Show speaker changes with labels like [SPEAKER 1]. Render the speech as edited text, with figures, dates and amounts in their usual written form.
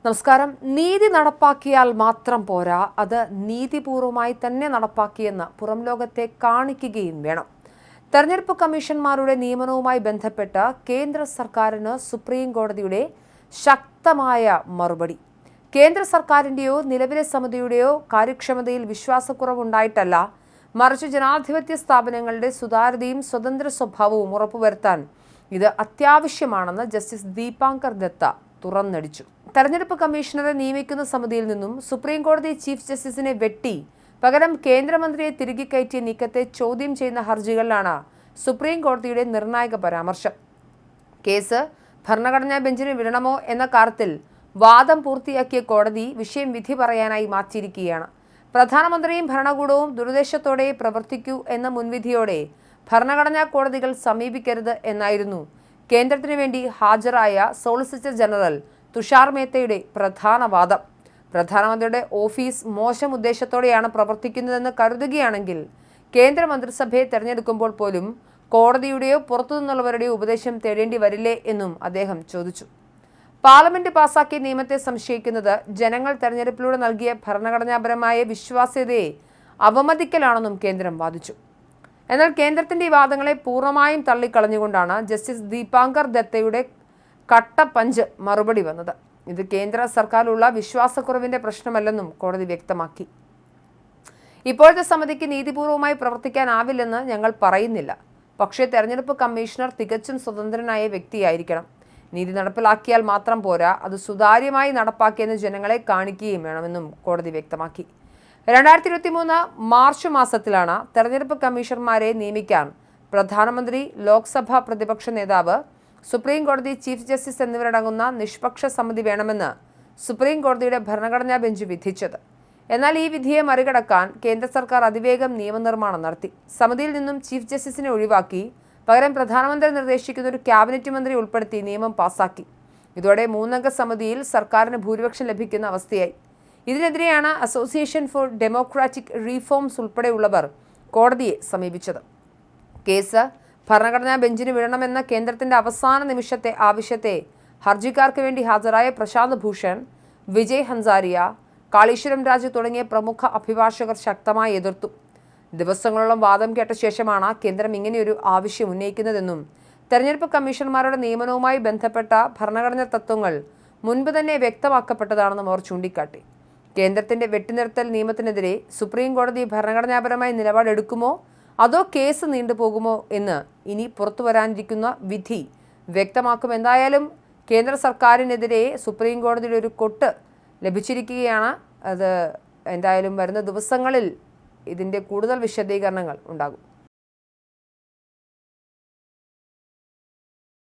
[SPEAKER 1] നമസ്കാരം. നീതി നടപ്പാക്കിയാൽ മാത്രം പോരാ, അത് നീതിപൂർവമായി തന്നെ നടപ്പാക്കിയെന്ന് പുറം ലോകത്തെ കാണിക്കുകയും വേണം. തെരഞ്ഞെടുപ്പ് കമ്മീഷന്മാരുടെ നിയമനവുമായി ബന്ധപ്പെട്ട് കേന്ദ്ര സർക്കാരിന് സുപ്രീം കോടതിയുടെ ശക്തമായ മറുപടി. കേന്ദ്ര സർക്കാരിന്റെയോ നിലവിലെ സമിതിയുടെയോ കാര്യക്ഷമതയിൽ വിശ്വാസക്കുറവുണ്ടായിട്ടല്ല, മറിച്ച് ജനാധിപത്യ സ്ഥാപനങ്ങളുടെ സുതാര്യതയും സ്വതന്ത്ര സ്വഭാവവും ഉറപ്പുവരുത്താൻ ഇത് അത്യാവശ്യമാണെന്ന് ജസ്റ്റിസ് ദീപാങ്കർ ദത്ത തുറന്നടിച്ചു. തെരഞ്ഞെടുപ്പ് കമ്മീഷണറെ നിയമിക്കുന്ന സമിതിയിൽ നിന്നും സുപ്രീം കോടതി ചീഫ് ജസ്റ്റിസിനെ വെട്ടി പകരം കേന്ദ്രമന്ത്രിയെ തിരികെ കയറ്റിയ നീക്കത്തെ ചോദ്യം ചെയ്യുന്ന ഹർജികളിലാണ് സുപ്രീം കോടതിയുടെ നിർണായക പരാമർശം. കേസ് ഭരണഘടനാ ബെഞ്ചിന് വിടണമോ എന്ന കാര്യത്തിൽ വാദം പൂർത്തിയാക്കിയ കോടതി വിഷയം വിധി പറയാനായി മാറ്റിയിരിക്കുകയാണ്. പ്രധാനമന്ത്രിയും ഭരണകൂടവും ദുരുദ്ദേശത്തോടെ പ്രവർത്തിക്കൂ എന്ന മുൻവിധിയോടെ ഭരണഘടനാ കോടതികൾ സമീപിക്കരുത് എന്നായിരുന്നു കേന്ദ്രത്തിനു വേണ്ടി ഹാജരായ സോളിസിറ്റർ ജനറൽ തുഷാർ മേത്തയുടെ പ്രധാന വാദം. പ്രധാനമന്ത്രിയുടെ ഓഫീസ് മോശം ഉദ്ദേശത്തോടെയാണ് പ്രവർത്തിക്കുന്നതെന്ന് കരുതുകയാണെങ്കിൽ കേന്ദ്രമന്ത്രിസഭയെ തെരഞ്ഞെടുക്കുമ്പോൾ പോലും കോടതിയുടെയോ പുറത്തുനിന്നുള്ളവരുടെയോ ഉപദേശം തേടേണ്ടി വരില്ലേ എന്നും അദ്ദേഹം ചോദിച്ചു. പാർലമെന്റ് പാസാക്കിയ നിയമത്തെ സംശയിക്കുന്നത് ജനങ്ങൾ തെരഞ്ഞെടുപ്പിലൂടെ നൽകിയ ഭരണഘടനാപരമായ വിശ്വാസ്യതയെ അവമതിക്കലാണെന്നും കേന്ദ്രം വാദിച്ചു. എന്നാൽ കേന്ദ്രത്തിന്റെ ഈ വാദങ്ങളെ പൂർണ്ണമായും തള്ളിക്കളഞ്ഞുകൊണ്ടാണ് ജസ്റ്റിസ് ദീപാങ്കർ ദത്തയുടെ കട്ടപ്പഞ്ച് മറുപടി വന്നത്. ഇത് കേന്ദ്ര സർക്കാരിലുള്ള വിശ്വാസക്കുറവിന്റെ പ്രശ്നമല്ലെന്നും കോടതി വ്യക്തമാക്കി. ഇപ്പോഴത്തെ സമിതിക്ക് നീതിപൂർവമായി പ്രവർത്തിക്കാനാവില്ലെന്ന് ഞങ്ങൾ പറയുന്നില്ല. പക്ഷേ തെരഞ്ഞെടുപ്പ് കമ്മീഷണർ തികച്ചും സ്വതന്ത്രനായ വ്യക്തിയായിരിക്കണം. നീതി നടപ്പിലാക്കിയാൽ മാത്രം പോരാ, അത് സുതാര്യമായി നടപ്പാക്കിയെന്ന് ജനങ്ങളെ കാണിക്കുകയും വേണമെന്നും കോടതി വ്യക്തമാക്കി. 2023 മാർച്ച് മാസത്തിലാണ് തെരഞ്ഞെടുപ്പ് കമ്മീഷണർമാരെ നിയമിക്കാൻ പ്രധാനമന്ത്രി, ലോക്സഭാ പ്രതിപക്ഷ നേതാവ്, സുപ്രീം കോടതി ചീഫ് ജസ്റ്റിസ് എന്നിവരടങ്ങുന്ന നിഷ്പക്ഷ സമിതി വേണമെന്ന് സുപ്രീം കോടതിയുടെ ഭരണഘടനാ ബെഞ്ച് വിധിച്ചത്. എന്നാൽ ഈ വിധിയെ മറികടക്കാൻ കേന്ദ്ര സർക്കാർ അതിവേഗം നിയമനിർമ്മാണം നടത്തി. സമിതിയിൽ നിന്നും ചീഫ് ജസ്റ്റിസിനെ ഒഴിവാക്കി പകരം പ്രധാനമന്ത്രി നിർദ്ദേശിക്കുന്ന ഒരു ക്യാബിനറ്റ് മന്ത്രി ഉൾപ്പെടുത്തി നിയമം പാസാക്കി. ഇതോടെ 3-അംഗ സമിതിയിൽ സർക്കാരിന് ഭൂരിപക്ഷം ലഭിക്കുന്ന അവസ്ഥയായി. ഇതിനെതിരെയാണ് അസോസിയേഷൻ ഫോർ ഡെമോക്രാറ്റിക് റീഫോംസ് ഉൾപ്പെടെയുള്ളവർ കോടതിയെ സമീപിച്ചത്. കേസ് ഭരണഘടനാ ബെഞ്ചിന് വിടണമെന്ന കേന്ദ്രത്തിന്റെ അവസാന നിമിഷത്തെ ആവശ്യത്തെ ഹർജിക്കാർക്ക് വേണ്ടി ഹാജരായ പ്രശാന്ത് ഭൂഷൺ, വിജയ് ഹൻസാരിയ, കാളീശ്വരം രാജു തുടങ്ങിയ പ്രമുഖ അഭിഭാഷകർ ശക്തമായി എതിർത്തു. ദിവസങ്ങളോളം വാദം കേട്ട ശേഷമാണ് കേന്ദ്രം ഇങ്ങനെയൊരു ആവശ്യം ഉന്നയിക്കുന്നതെന്നും തെരഞ്ഞെടുപ്പ് കമ്മീഷണർമാരുടെ നിയമനവുമായി ബന്ധപ്പെട്ട ഭരണഘടനാ തത്വങ്ങൾ മുൻപ് തന്നെ വ്യക്തമാക്കപ്പെട്ടതാണെന്നും അവർ ചൂണ്ടിക്കാട്ടി. കേന്ദ്രത്തിന്റെ വെട്ടിനിർത്തൽ നിയമത്തിനെതിരെ സുപ്രീം കോടതി ഭരണഘടനാപരമായ നിലപാടെടുക്കുമോ അതോ കേസ് നീണ്ടുപോകുമോ എന്ന് ഇനി പുറത്തു വരാനിരിക്കുന്ന വിധി വ്യക്തമാക്കും. എന്തായാലും കേന്ദ്ര സർക്കാരിനെതിരെ സുപ്രീം കോടതിയുടെ ഒരു കൊട്ട് ലഭിച്ചിരിക്കുകയാണ്. അത് എന്തായാലും വരുന്ന ദിവസങ്ങളിൽ ഇതിൻ്റെ കൂടുതൽ വിശദീകരണങ്ങൾ ഉണ്ടാകും.